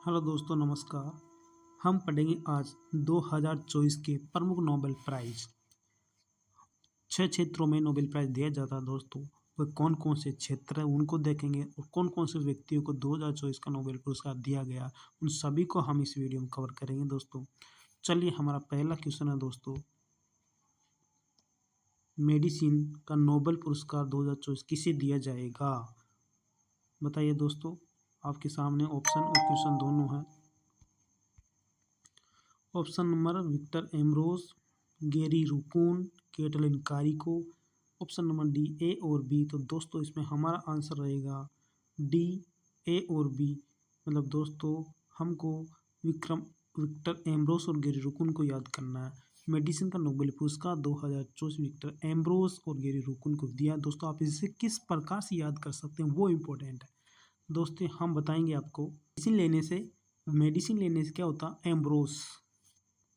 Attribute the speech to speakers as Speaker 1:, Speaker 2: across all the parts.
Speaker 1: Hello दोस्तों, नमस्कार। हम पढ़ेंगे आज 2024 के प्रमुख नोबेल प्राइज। 6 क्षेत्रों में नोबेल प्राइज दिया जाता है दोस्तों। वह कौन कौन से क्षेत्र हैं उनको देखेंगे और कौन कौन से व्यक्तियों को 2024 का नोबेल पुरस्कार दिया गया, उन सभी को हम इस वीडियो में कवर करेंगे दोस्तों। चलिए, हमारा पहला क्वेश्चन है दोस्तों, मेडिसिन का नोबेल पुरस्कार 2024 किसे दिया जाएगा? बताइए दोस्तों। आपके सामने ऑप्शन और क्वेश्चन दोनों हैं। Option number Victor Ambros, Gary Ruvkun, Katalin Kariko. Option number D A और बी। तो दोस्तों इसमें हमारा आंसर रहेगा डी, ए और बी। मतलब दोस्तों हमको विक्टर एम्ब्रोस और गेरी रुकून को याद करना है। मेडिसिन का नोबेल पुरस्कार 2024 विक्टर एम्ब्रोस और गेरी रुकून को दिया। दोस्तों आप इसे किस प्रकार से याद कर सकते हैं वो इम्पोर्टेंट है दोस्तों। हम बताएंगे आपको। मेडिसिन लेने से क्या होता है? एम्ब्रोस।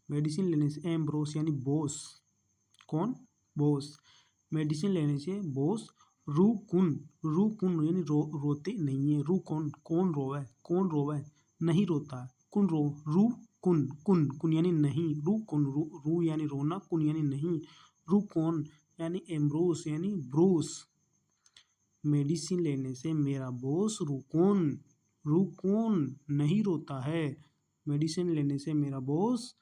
Speaker 1: मेडिसिन लेने से एम्ब्रोस यानी बोस। कौन? बोस। मेडिसिन लेने से बोस। रुकुन। रुकुन यानी रोते नहीं है। कौन कौन रोवे? कौन रोवे? नहीं रोता है। कुन रो। रू कुन कुन कुन यानी नहीं। रुकुन रू यानी रोना, कुन यानी नहीं। रुकौन यानी एम्ब्रोस यानी ब्रूस। मेडिसिन लेने से मेरा बॉस रुकौन। रुकौन नहीं रोता है। मेडिसिन लेने से मेरा बॉस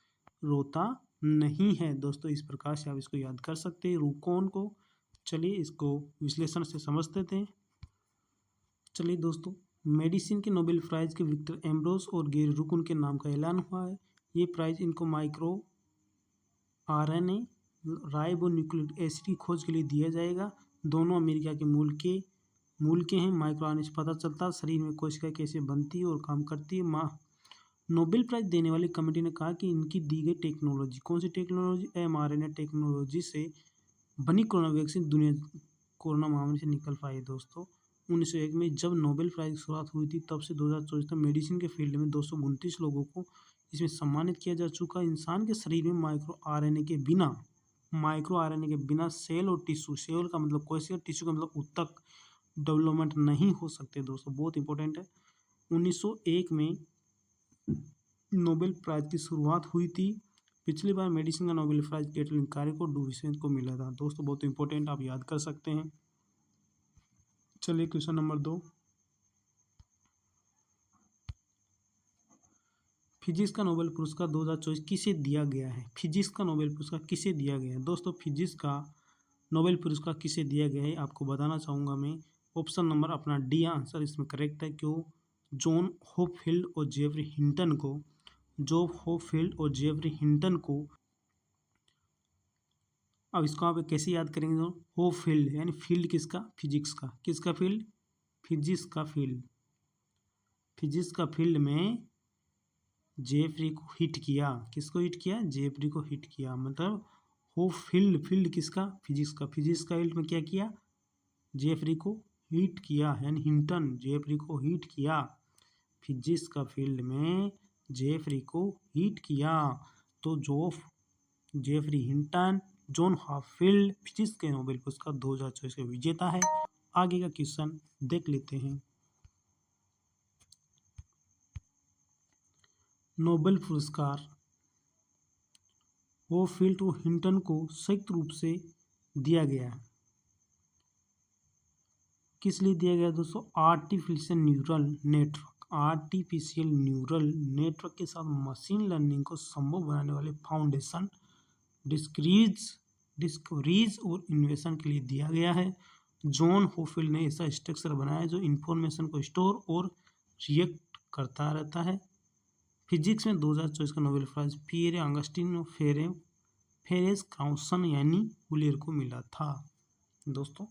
Speaker 1: रोता नहीं है। दोस्तों इस प्रकार से आप इसको याद कर सकते हैं रुकौन को। चलिए इसको विश्लेषण से समझते थे। चलिए दोस्तों, मेडिसिन के नोबेल प्राइज के विक्टर एम्ब्रोस और गेरी रुकून के नाम का ऐलान हुआ है। ये प्राइज इनको micro RNA ribo nucleic acid की खोज के लिए दिया जाएगा। दोनों अमेरिका के मूल के हैं। माइक्रो आरएनए से पता चलता है शरीर में कोशिका कैसे बनती है और काम करती है। नोबेल प्राइज देने वाली कमेटी ने कहा कि इनकी दी गई टेक्नोलॉजी, कौन सी टेक्नोलॉजी? mRNA टेक्नोलॉजी से बनी कोरोना वैक्सीन दुनिया कोरोना महामारी से निकल पाई। दोस्तों 1901 में जब नोबेल प्राइज की शुरुआत हुई थी, तब से 2024 तक मेडिसिन के फील्ड में 229 लोगों को इसमें सम्मानित किया जा चुका है। इंसान के शरीर में माइक्रो आरएनए के बिना सेल और टिश्यू, सेल का मतलब कोशिका, टिश्यू का मतलब ऊतक डेवलपमेंट नहीं हो सकते। दोस्तों बहुत इंपॉर्टेंट है। 1901 में नोबेल प्राइज की शुरुआत हुई थी। पिछली बार मेडिसिन का नोबेल प्राइज केटलिन कारिको डुविसेंत को मिला था। दोस्तों बहुत इंपॉर्टेंट, आप याद कर सकते हैं। चलिए क्वेश्चन नंबर 2, फिजिक्स का नोबेल पुरस्कार 2024 किसे दिया गया है? फिजिक्स का नोबेल पुरस्कार किसे दिया गया है? दोस्तों फिजिक्स का नोबेल पुरस्कार किसे दिया गया है आपको बताना चाहूँगा मैं। ऑप्शन नंबर अपना डी आंसर इसमें करेक्ट है। क्यों? जॉन होपफील्ड और जेफरी हिंटन को। अब इसको आप कैसे याद करेंगे? होपफील्ड यानी फील्ड किसका? फिजिक्स का। किसका फील्ड? फिजिक्स का फील्ड। फिजिक्स का फील्ड में जेफरी को हिट किया। किसको हिट किया? जेफरी को हिट किया। मतलब फील्ड किसका? फिजिक्स का। फिजिक्स का फील्ड में क्या किया? जेफरी को हिट किया, यानी हिंटन जेफरी को हिट किया। फिजिक्स का फील्ड में जेफरी को हिट किया। तो Geoffrey Hinton, John Hopfield physics के नोबेल पुरस्कार 2024 के विजेता है। आगे का क्वेश्चन देख लेते हैं। नोबेल पुरस्कार हॉपफील्ड और हिंटन को संयुक्त रूप से दिया गया है। किस लिए दिया गया दोस्तों? आर्टिफिशियल न्यूरल नेटवर्क के साथ मशीन लर्निंग को संभव बनाने वाले फाउंडेशन डिस्कवरीज और इन्वेंशन के लिए दिया गया है। जॉन हॉपफील्ड ने ऐसा स्ट्रक्चर बनाया जो इंफॉर्मेशन को स्टोर और रिएक्ट करता रहता है। फिजिक्स में 2024 का नोबेल प्राइज पियरे अगस्टिनो फेरेस क्राउसन यानी हुलियर को मिला था। दोस्तों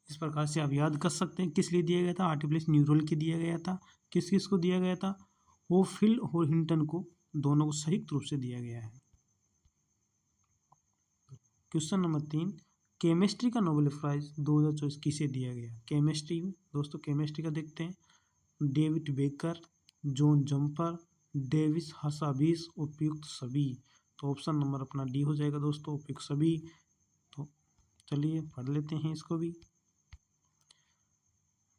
Speaker 1: इस प्रकार से आप याद कर सकते हैं किस लिए दिया गया था। आर्टिफिशियल न्यूरल के दिया गया था। किस को दिया गया था? हॉपफील्ड और हिंटन को, दोनों को संयुक्त रूप से दिया गया है। क्वेश्चन नंबर 3, केमिस्ट्री का नोबेल प्राइज 2024 किसे दिया गया? केमिस्ट्री में दोस्तों केमिस्ट्री का देखते हैं। David Baker, John Jumper, Demis Hassabis, उपयुक्त सभी। तो ऑप्शन नंबर अपना डी हो जाएगा दोस्तों, उपयुक्त सभी। तो चलिए पढ़ लेते हैं इसको भी।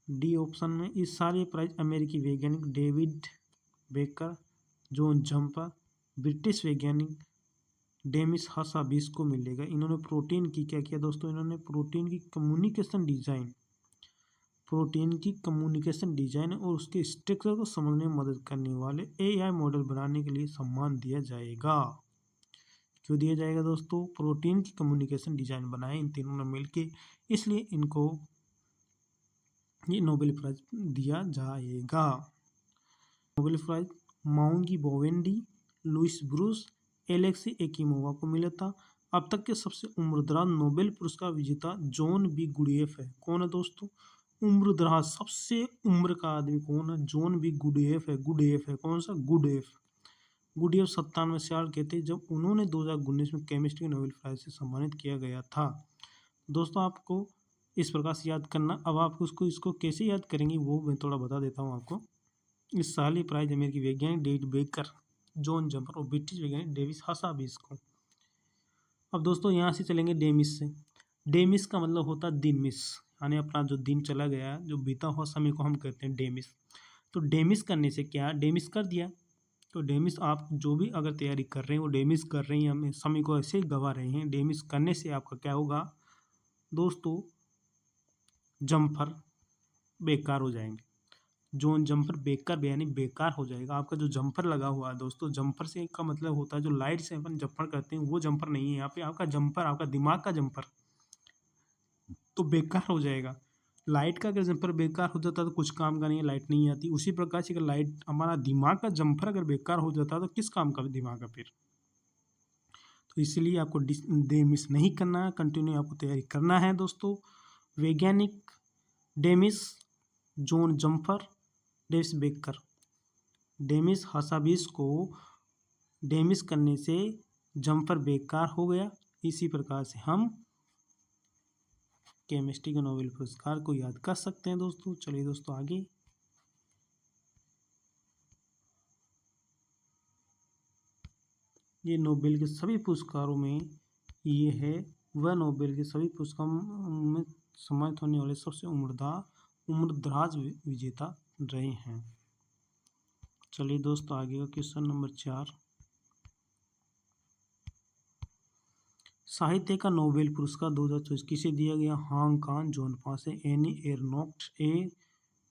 Speaker 1: डी ऑप्शन में इस साल ये प्राइज अमेरिकी वैज्ञानिक David Baker, John jumper, British वैज्ञानिक डेमिस हसाबिस को मिलेगा। इन्होंने प्रोटीन की क्या किया दोस्तों, इन्होंने प्रोटीन की कम्युनिकेशन डिजाइन और उसके स्ट्रक्चर को समझने में मदद करने वाले एआई मॉडल बनाने के लिए सम्मान दिया जाएगा। क्यों दिया जाएगा दोस्तों, प्रोटीन की कम्युनिकेशन डिजाइन बनाए इन तीनों ने मिलके, इसलिए इनको ये नोबेल प्राइज दिया जाएगा। Nobel prize Moungi Bawendi, Louis Brus, Alexei Ekimov को मिला था। अब तक के सबसे उम्रदराज नोबेल पुरस्कार विजेता जॉन बी गुडएफ है। कौन है दोस्तों, उम्रदराज सबसे उम्र का आदमी कौन है, जॉन बी गुडएफ है। गुडएफ है कौन सा, गुडएफ 97 साल के थे जब उन्होंने 2019 में केमिस्ट्री नोबेल प्राइज से सम्मानित किया गया था। दोस्तों आपको इस प्रकार से याद करना। अब आप इसको कैसे याद करेंगे वो मैं थोड़ा बता देता हूँ आपको। इस साल ये प्राइज अमेरिकी वैज्ञानिक डेविड बेकर, जॉन जम्पर और ब्रिटिश वैज्ञानिक डेविस हसाबिस को। अब दोस्तों यहाँ से चलेंगे डेमिस से। डेमिस का मतलब होता है दिन मिस, यानी अपना जो दिन चला गया, जो बीता हुआ समय को हम कहते हैं डेमिस। तो डेमिस करने से क्या, डेमिस कर दिया तो डेमिस आप जो भी अगर तैयारी कर रहे हैं वो डेमिस कर रहे हैं, हमें समय को ऐसे ही गवा रहे हैं। डेमिस करने से आपका क्या होगा दोस्तों, जम्पर बेकार हो जाएंगे। जॉन जम्पर बेकार यानी बेकार हो जाएगा। आपका जो जम्पर लगा हुआ है दोस्तों, जम्पर से का मतलब होता है जो लाइट से अपन जम्पर करते हैं वो जम्पर नहीं है यहाँ पे। आपका जम्पर आपका दिमाग का जम्पर तो बेकार हो जाएगा। लाइट का अगर जम्पर बेकार हो जाता तो कुछ काम का नहीं है, लाइट नहीं आती। उसी प्रकार से अगर लाइट हमारा दिमाग का जम्पर अगर बेकार हो जाता तो किस काम का दिमाग का फिर। तो इसलिए आपको डे मिस नहीं करना है, कंटिन्यू आपको तैयारी करना है दोस्तों। वैज्ञानिक demise, John Jumper, Davis baker. Demis Hassabis को डेमिस करने से जम्पर बेकार हो गया। इसी प्रकार से हम केमिस्ट्री के नोबेल पुरस्कार को याद कर सकते हैं दोस्तों। चलिए दोस्तों आगे। ये नोबेल के सभी पुरस्कारों में ये है वह नोबेल के सभी पुरस्कारों में सम्मानित होने वाले सबसे उम्रदराज विजेता रहे हैं। चलिए दोस्तों आगे का क्वेश्चन नंबर 4। साहित्य का नोबेल पुरस्कार 2024 किसे दिया गया, Han Kang, Jon Fosse, Annie Ernaux, A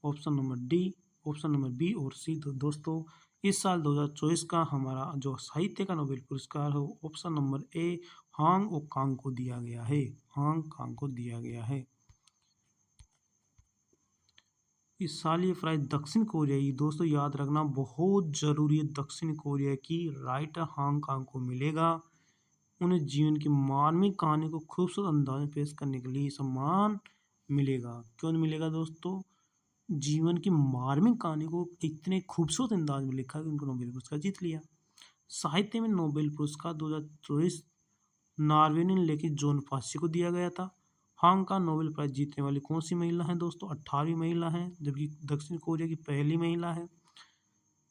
Speaker 1: option number D, option number B और सी। तो दोस्तों इस साल 2024 का हमारा जो साहित्य का नोबेल पुरस्कार है वो ऑप्शन नंबर ए हांग और कांग को दिया गया है। हांग कांग को दिया गया है। इस साल ये प्राइज दक्षिण कोरिया की, दोस्तों याद रखना बहुत जरूरी है, दक्षिण कोरिया की राइटर हांग कांग को मिलेगा। उन्हें जीवन की मार्मिक कहानी को खूबसूरत अंदाज में पेश करने के लिए सम्मान मिलेगा। क्यों मिलेगा दोस्तों, जीवन की मार्मिक कहानी को इतने खूबसूरत अंदाज में लिखा कि उनको नोबेल पुरस्कार जीत लिया। साहित्य में नोबेल पुरस्कार 2024 नॉर्वे ने लेके जॉन फासी को दिया गया था। हांग कांग नोबेल प्राइज जीतने वाली कौन सी महिला है दोस्तों, 18वीं महिला है, जबकि दक्षिण कोरिया की पहली महिला है।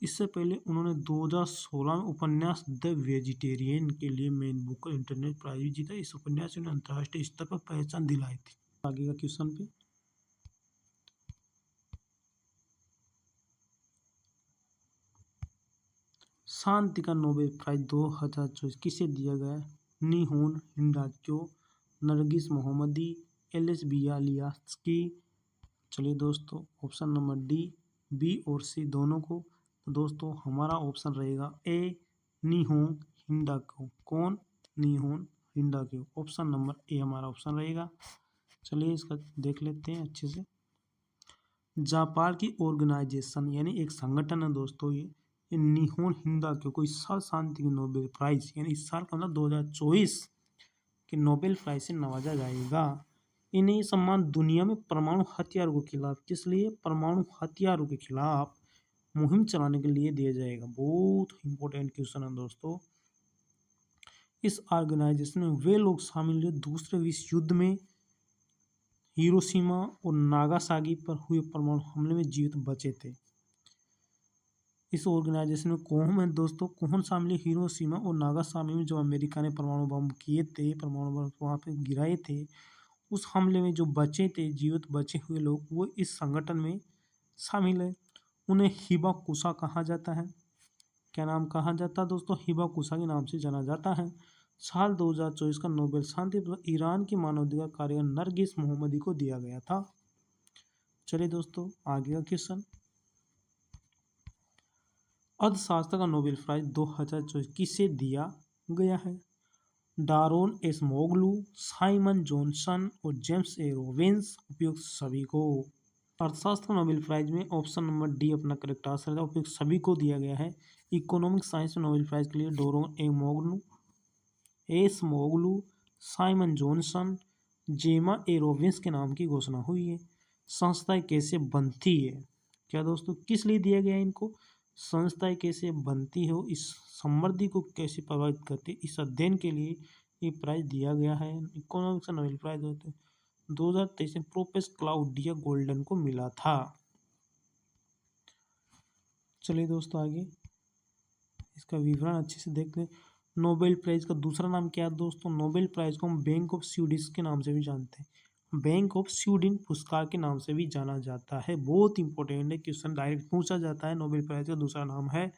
Speaker 1: इससे पहले उन्होंने 2016 में उपन्यास द वेजिटेरियन के लिए मेन बुक इंटरनेट प्राइज भी जीता। इस उपन्यास ने अंतर्राष्ट्रीय स्तर पर पहचान दिलाई थी। आगे का क्वेश्चन पे शांति का नोबेल प्राइज 2024 किसे दिया गया, निहोन हिंडाक्यो, नरगिस मोहम्मदी, एलिस बियालियास्की। चलिए दोस्तों ऑप्शन नंबर डी, बी और सी दोनों को। तो दोस्तों हमारा ऑप्शन रहेगा ए निहोन हिंडाक्यो। कौन, निहोन हिंडाक्यो। ऑप्शन नंबर ए हमारा ऑप्शन रहेगा। चलिए इसका देख लेते हैं अच्छे से। जापान की ऑर्गेनाइजेशन यानी एक संगठन है दोस्तों, ये निहोन हिंडाक्यो को इस साल शांति के नोबेल प्राइज यानी इस साल का मतलब 2024 के नोबेल प्राइज से नवाजा जाएगा। इन्हें ये सम्मान दुनिया में परमाणु हथियारों के खिलाफ, किस लिए, परमाणु हथियारों के खिलाफ मुहिम चलाने के लिए दिया जाएगा। बहुत इंपॉर्टेंट क्वेश्चन है दोस्तों। इस ऑर्गेनाइजेशन में वे लोग शामिल हुए दूसरे विश्व युद्ध में हिरोशिमा और नागासाकी पर हुए परमाणु हमले में जीवित बचे थे। इस ऑर्गेनाइजेशन में कौन है दोस्तों, कौन शामिल है, हिरोशिमा और नागासाकी में जो अमेरिका ने परमाणु बम किए थे, परमाणु बम वहाँ पे गिराए थे, उस हमले में जो बचे थे जीवित बचे हुए लोग वो इस संगठन में शामिल है। उन्हें हिबाकुशा कहा जाता है। क्या नाम कहा जाता है दोस्तों? हिबाकुशा के नाम से जाना जाता है। साल 2024 का नोबेल शांति पुरस्कार ईरान की मानवाधिकार कार्यकर्ता नरगिस मोहम्मदी को दिया गया था। चलिए दोस्तों आगे का क्वेश्चन, अर्थशास्त्र का नोबेल प्राइज 2024 किसे दिया गया है? डारोन एसमोगलू, साइमन जॉनसन और जेम्स ए रॉबिन्स, उपयुक्त सभी को। अर्थशास्त्र का नोबेल प्राइज में ऑप्शन नंबर डी अपना करेक्ट आंसर है, उपयुक्त सभी को दिया गया है। इकोनॉमिक साइंस में नोबेल प्राइज के लिए डारोन एसमोगलू, साइमन जॉनसन, जेमा ए रॉबिन्स के नाम की घोषणा हुई है। संस्थाएं कैसे बनती है? क्या दोस्तों किस लिए दिया गया है इनको? संस्थाएं कैसे बनती है, इस समृद्धि को कैसे प्रभावित करती है, इस अध्ययन के लिए ये प्राइज दिया गया है। इकोनॉमिक्स का नोबेल प्राइज होते हैं 2023 में प्रोफेसर क्लाउडिया गोल्डन को मिला था। चलिए दोस्तों आगे इसका विवरण अच्छे से देख लें। नोबेल प्राइज का दूसरा नाम क्या है दोस्तों? नोबेल प्राइज को हम बैंक ऑफ स्वीडिश के नाम से भी जानते हैं। बैंक ऑफ स्वीडन पुरस्कार के नाम से भी जाना जाता है। बहुत इंपॉर्टेंट है, क्वेश्चन डायरेक्ट पूछा जाता है। नोबेल प्राइज का दूसरा नाम है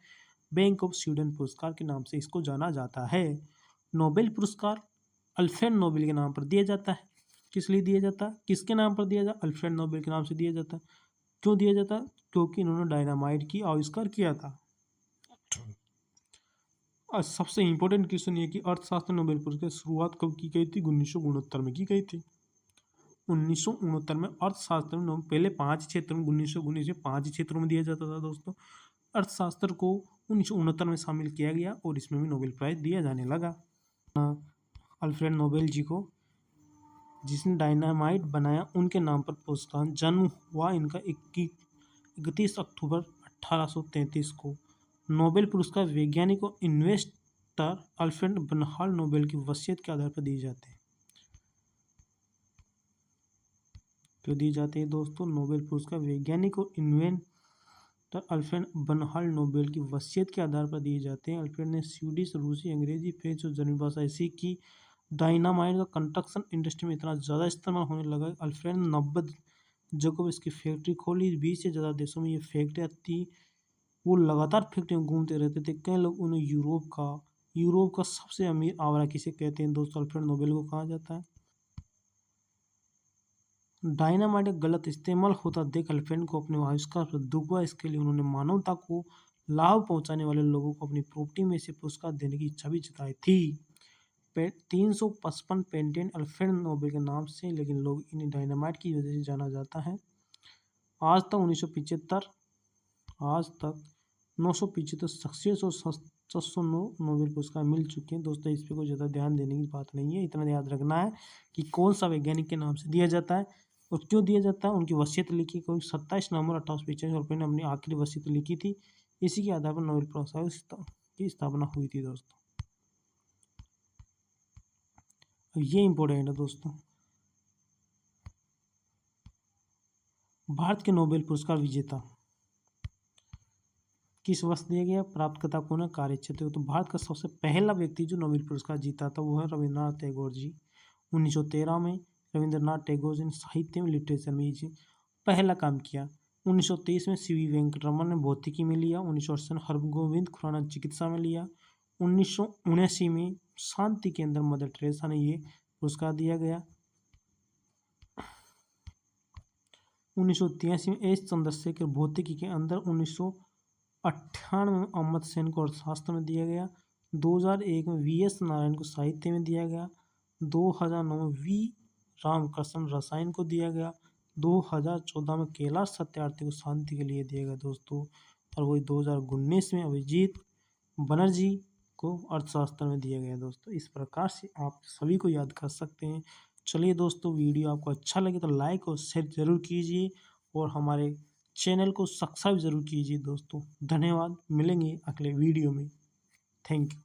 Speaker 1: बैंक ऑफ स्वीडन पुरस्कार के नाम से इसको जाना जाता है। नोबेल पुरस्कार अल्फ्रेड नोबेल के नाम पर दिया जाता है। किस लिए दिया जाता है? किसके नाम पर दिया जाता है? अल्फ्रेड नोबेल के नाम से दिया जाता है। क्यों दिया जाता है? क्योंकि इन्होंने डायनामाइट की आविष्कार किया था। और सबसे इंपॉर्टेंट क्वेश्चन ये कि अर्थशास्त्र नोबेल पुरस्कार की शुरुआत कब की गई थी? 1969 में की गई थी। 1969 में अर्थशास्त्र में पहले 5 क्षेत्रों में 1919 में 5 क्षेत्रों में दिया जाता था दोस्तों। अर्थशास्त्र को 1969 में शामिल किया गया और इसमें भी नोबेल प्राइज दिया जाने लगा। अल्फ्रेड नोबेल जी को, जिसने डायनामाइट बनाया, उनके नाम पर पुरस्कार जन्म हुआ इनका 31 अक्टूबर 1833 को। नोबेल पुरस्कार वैज्ञानिक और इन्वेस्टर अल्फ्रेड बर्नहार्ड नोबेल की वसीयत के आधार पर दिए जाते हैं। क्यों दिए जाते हैं दोस्तों? नोबेल पुरस्कार वैज्ञानिक और इन्वेंटर अल्फ्रेड बर्नहार्ड नोबेल की वसीयत के आधार पर दिए जाते हैं। अल्फ्रेड ने स्वीडिश, रूसी, अंग्रेजी, फ्रेंच और जर्मन भाषा सीखी। डायनामाइट का कंस्ट्रक्शन इंडस्ट्री में इतना ज़्यादा इस्तेमाल होने लगा। अल्फ्रेड ने 90 जगहों पर इसकी फैक्ट्री खोली। 20 से ज़्यादा देशों में ये फैक्ट्रियाँ थी। वो लगातार फैक्ट्री में घूमते रहते थे। कई लोग उन्हें यूरोप का सबसे अमीर आवारा किसे कहते हैं दोस्तों? अल्फ्रेड नोबेल को कहा जाता है। डायनामाइट का गलत इस्तेमाल होता देख अल्फ्रेड को अपने आविष्कार पर दुख हुआ। इसके लिए उन्होंने मानवता को लाभ पहुंचाने वाले लोगों को अपनी प्रॉपर्टी में से पुरस्कार देने की इच्छा भी जताई थी। 355 पेटेंट अल्फ्रेड नोबेल के नाम से, लेकिन लोग इन्हें डायनामाइट की वजह से जाना जाता है। आज तक 975 शख्सियत और 709 नोबेल पुरस्कार मिल चुके हैं दोस्तों। इस पर कोई ज़्यादा ध्यान देने की बात नहीं है। इतना याद रखना है कि कौन सा वैज्ञानिक के नाम से दिया जाता है और क्यों दिया जाता है। उनकी वसीयत लिखी, कोई 27 नवंबर 1895 ने अपनी आखिरी वसीयत लिखी थी। इसी के आधार पर नोबेल पुरस्कार की स्थापना हुई थी दोस्तों। ये इंपॉर्टेंट है दोस्तों। भारत के नोबेल पुरस्कार विजेता किस वर्ष दिया गया? प्राप्तकर्ता कौन है? कार्य क्षेत्र। तो भारत का सबसे पहला व्यक्ति जो नोबेल पुरस्कार जीता था वो है रविंद्रनाथ टैगोर जी। 1913 में रविंद्रनाथ टैगोर जी ने साहित्य में, लिटरेचर में जी पहला काम किया। 1923 में सी वी वेंकटरमन ने भौतिकी में लिया। 1968 में हरगोविंद खुराना ने चिकित्सा में लिया। 1979 में शांति के अंदर मदर टेरेसा ने ये पुरस्कार दिया गया। 1983 में एस चंद्रशेखर भौतिकी के अंदर। 1998 में अहमद सेन को अर्थशास्त्र में दिया गया। 2001 में वी एस नारायण को साहित्य में दिया गया। 2009 में वी रामकृष्ण रसायन को दिया गया। 2014 में कैलाश सत्यार्थी को शांति के लिए दिया गया दोस्तों। और वही 2019 में अभिजीत बनर्जी को अर्थशास्त्र में दिया गया दोस्तों। इस प्रकार से आप सभी को याद कर सकते हैं। चलिए दोस्तों, वीडियो आपको अच्छा लगे तो लाइक और शेयर जरूर कीजिए और हमारे चैनल को सब्सक्राइब जरूर कीजिए दोस्तों। धन्यवाद, मिलेंगे अगले वीडियो में। Thank you.